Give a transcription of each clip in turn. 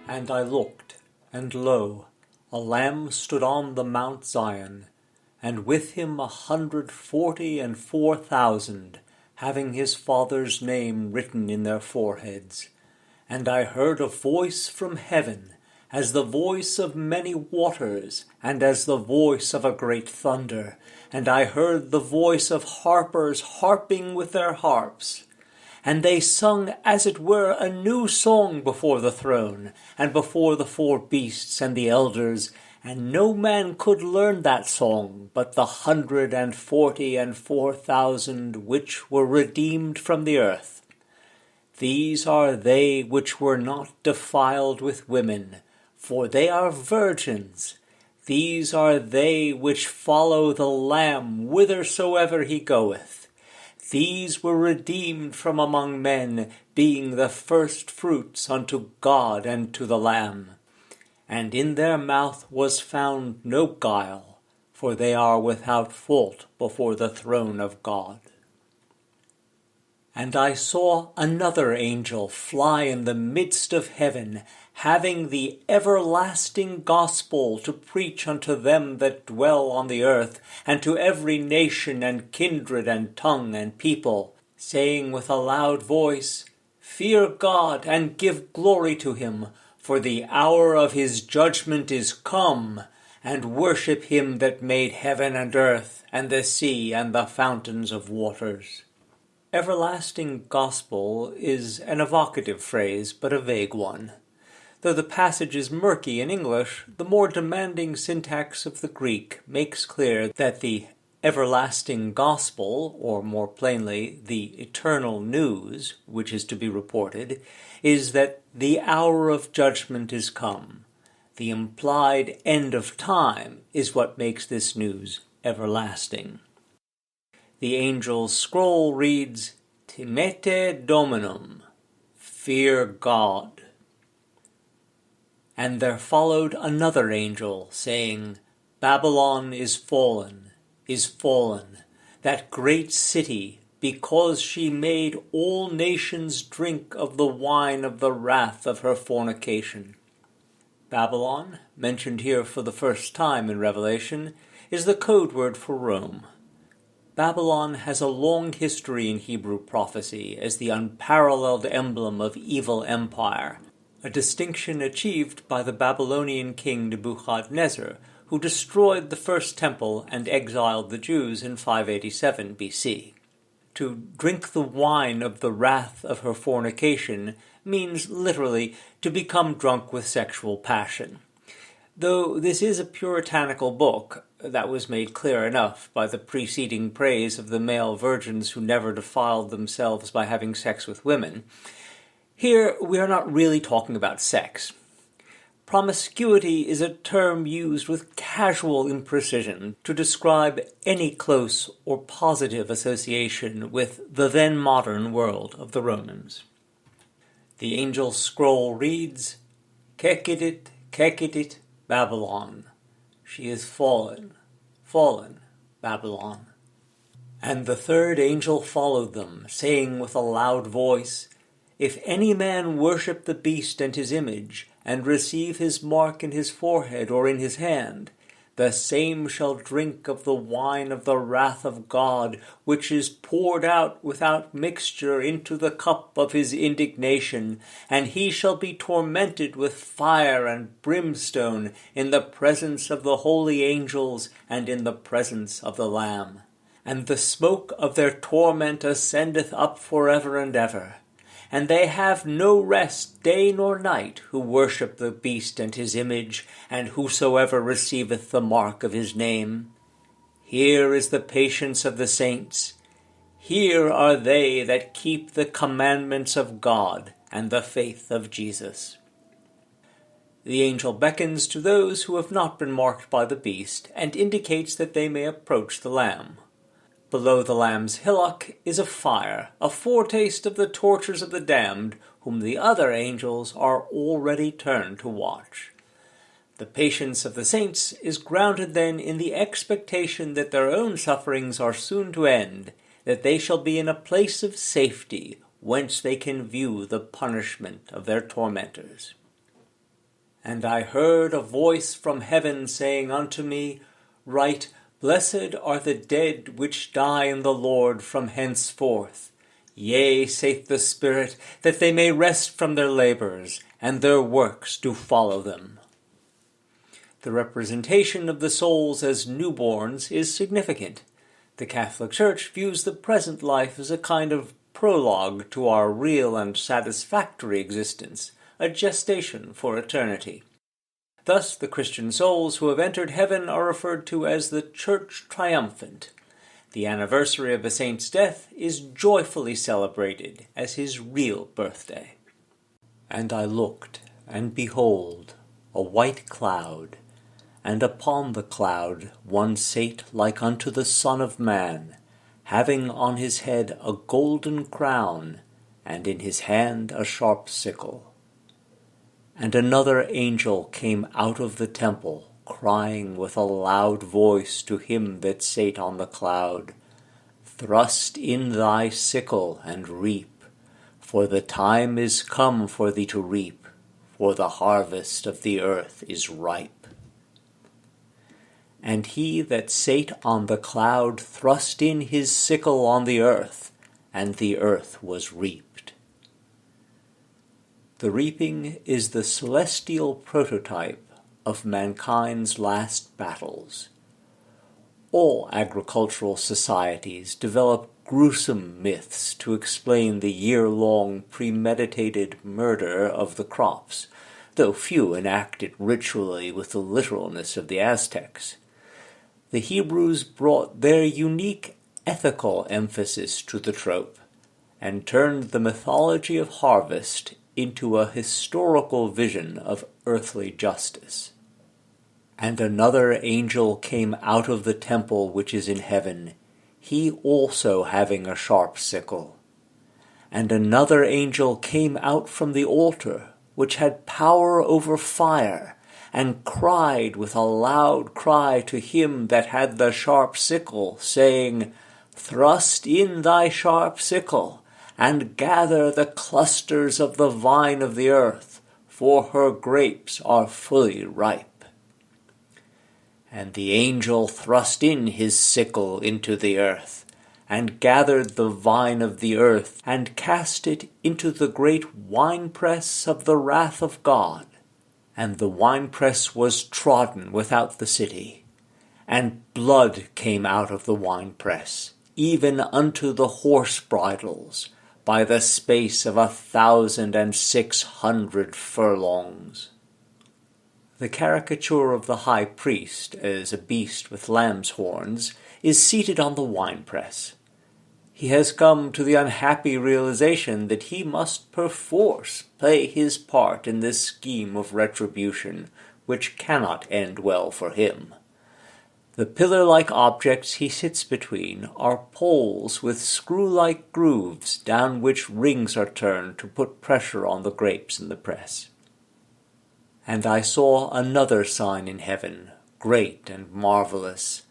And I looked, and lo, a Lamb stood on the Mount Zion, and with him 144,000, having his Father's name written in their foreheads. And I heard a voice from heaven, as the voice of many waters, and as the voice of a great thunder. And I heard the voice of harpers harping with their harps. And they sung as it were a new song before the throne, and before the four beasts and the elders, and no man could learn that song but the 144,000 which were redeemed from the earth. These are they which were not defiled with women, for they are virgins. These are they which follow the Lamb whithersoever he goeth. These were redeemed from among men, being the firstfruits unto God and to the Lamb. And in their mouth was found no guile, for they are without fault before the throne of God. And I saw another angel fly in the midst of heaven, having the everlasting gospel to preach unto them that dwell on the earth, and to every nation and kindred and tongue and people, saying with a loud voice, Fear God, and give glory to him, for the hour of his judgment is come, and worship him that made heaven and earth, and the sea, and the fountains of waters. Everlasting gospel is an evocative phrase, but a vague one. Though the passage is murky in English, the more demanding syntax of the Greek makes clear that the everlasting gospel, or more plainly, the eternal news, which is to be reported, is that the hour of judgment is come. The implied end of time is what makes this news everlasting. The angel's scroll reads, Timete Dominum, fear God. And there followed another angel, saying, Babylon is fallen, that great city, because she made all nations drink of the wine of the wrath of her fornication. Babylon, mentioned here for the first time in Revelation, is the code word for Rome. Babylon has a long history in Hebrew prophecy as the unparalleled emblem of evil empire, a distinction achieved by the Babylonian king Nebuchadnezzar, who destroyed the first temple and exiled the Jews in 587 BC. To drink the wine of the wrath of her fornication means literally to become drunk with sexual passion. Though this is a puritanical book, that was made clear enough by the preceding praise of the male virgins who never defiled themselves by having sex with women, here we are not really talking about sex. Promiscuity is a term used with casual imprecision to describe any close or positive association with the then modern world of the Romans. The angel's scroll reads, Kekidit, Babylon. She is fallen, Babylon. And the third angel followed them, saying with a loud voice, If any man worship the beast and his image, and receive his mark in his forehead or in his hand, the same shall drink of the wine of the wrath of God, which is poured out without mixture into the cup of his indignation, and he shall be tormented with fire and brimstone in the presence of the holy angels and in the presence of the Lamb. And the smoke of their torment ascendeth up forever and ever. And they have no rest day nor night who worship the beast and his image, and whosoever receiveth the mark of his name. Here is the patience of the saints. Here are they that keep the commandments of God and the faith of Jesus. The angel beckons to those who have not been marked by the beast, and indicates that they may approach the Lamb. Below the Lamb's hillock is a fire, a foretaste of the tortures of the damned, whom the other angels are already turned to watch. The patience of the saints is grounded then in the expectation that their own sufferings are soon to end, that they shall be in a place of safety, whence they can view the punishment of their tormentors. And I heard a voice from heaven saying unto me, Write, Blessed are the dead which die in the Lord from henceforth. Yea, saith the Spirit, that they may rest from their labors, and their works do follow them. The representation of the souls as newborns is significant. The Catholic Church views the present life as a kind of prologue to our real and satisfactory existence, a gestation for eternity. Thus, the Christian souls who have entered heaven are referred to as the Church Triumphant. The anniversary of a saint's death is joyfully celebrated as his real birthday. And I looked, and behold, a white cloud, and upon the cloud one sate like unto the Son of Man, having on his head a golden crown, and in his hand a sharp sickle. And another angel came out of the temple, crying with a loud voice to him that sate on the cloud, Thrust in thy sickle and reap, for the time is come for thee to reap, for the harvest of the earth is ripe. And he that sate on the cloud thrust in his sickle on the earth, and the earth was reaped. The reaping is the celestial prototype of mankind's last battles. All agricultural societies develop gruesome myths to explain the year-long premeditated murder of the crops, though few enact it ritually with the literalness of the Aztecs. The Hebrews brought their unique ethical emphasis to the trope, and turned the mythology of harvest into a historical vision of earthly justice. And another angel came out of the temple which is in heaven, he also having a sharp sickle. And another angel came out from the altar, which had power over fire, and cried with a loud cry to him that had the sharp sickle, saying, Thrust in thy sharp sickle, and gather the clusters of the vine of the earth, for her grapes are fully ripe. And the angel thrust in his sickle into the earth, and gathered the vine of the earth, and cast it into the great winepress of the wrath of God. And the winepress was trodden without the city, and blood came out of the winepress, even unto the horse bridles, by the space of 1,600 furlongs. The caricature of the high priest as a beast with lamb's horns is seated on the winepress. He has come to the unhappy realization that he must perforce play his part in this scheme of retribution, which cannot end well for him. The pillar-like objects he sits between are poles with screw-like grooves down which rings are turned to put pressure on the grapes in the press. And I saw another sign in heaven, great and marvelous,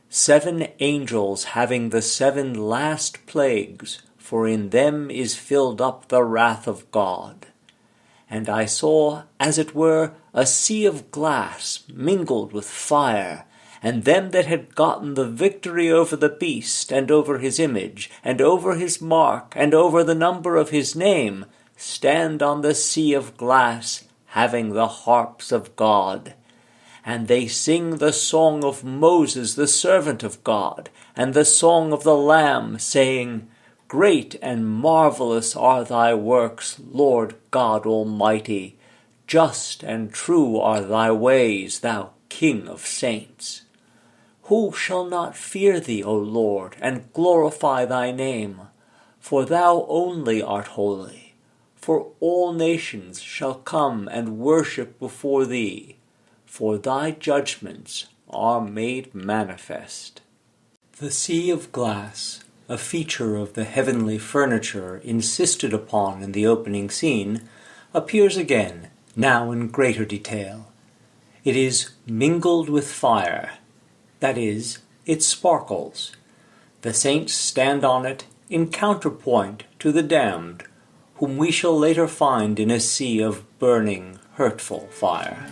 7 angels having the 7 last plagues, for in them is filled up the wrath of God. And I saw, as it were, a sea of glass mingled with fire, and them that had gotten the victory over the beast, and over his image, and over his mark, and over the number of his name, stand on the sea of glass, having the harps of God. And they sing the song of Moses the servant of God, and the song of the Lamb, saying, Great and marvelous are thy works, Lord God Almighty. Just and true are thy ways, thou King of saints. Who shall not fear thee, O Lord, and glorify thy name? For thou only art holy. For all nations shall come and worship before thee, for thy judgments are made manifest. The sea of glass, a feature of the heavenly furniture insisted upon in the opening scene, appears again, now in greater detail. It is mingled with fire, that is, it sparkles. The saints stand on it in counterpoint to the damned, whom we shall later find in a sea of burning, hurtful fire.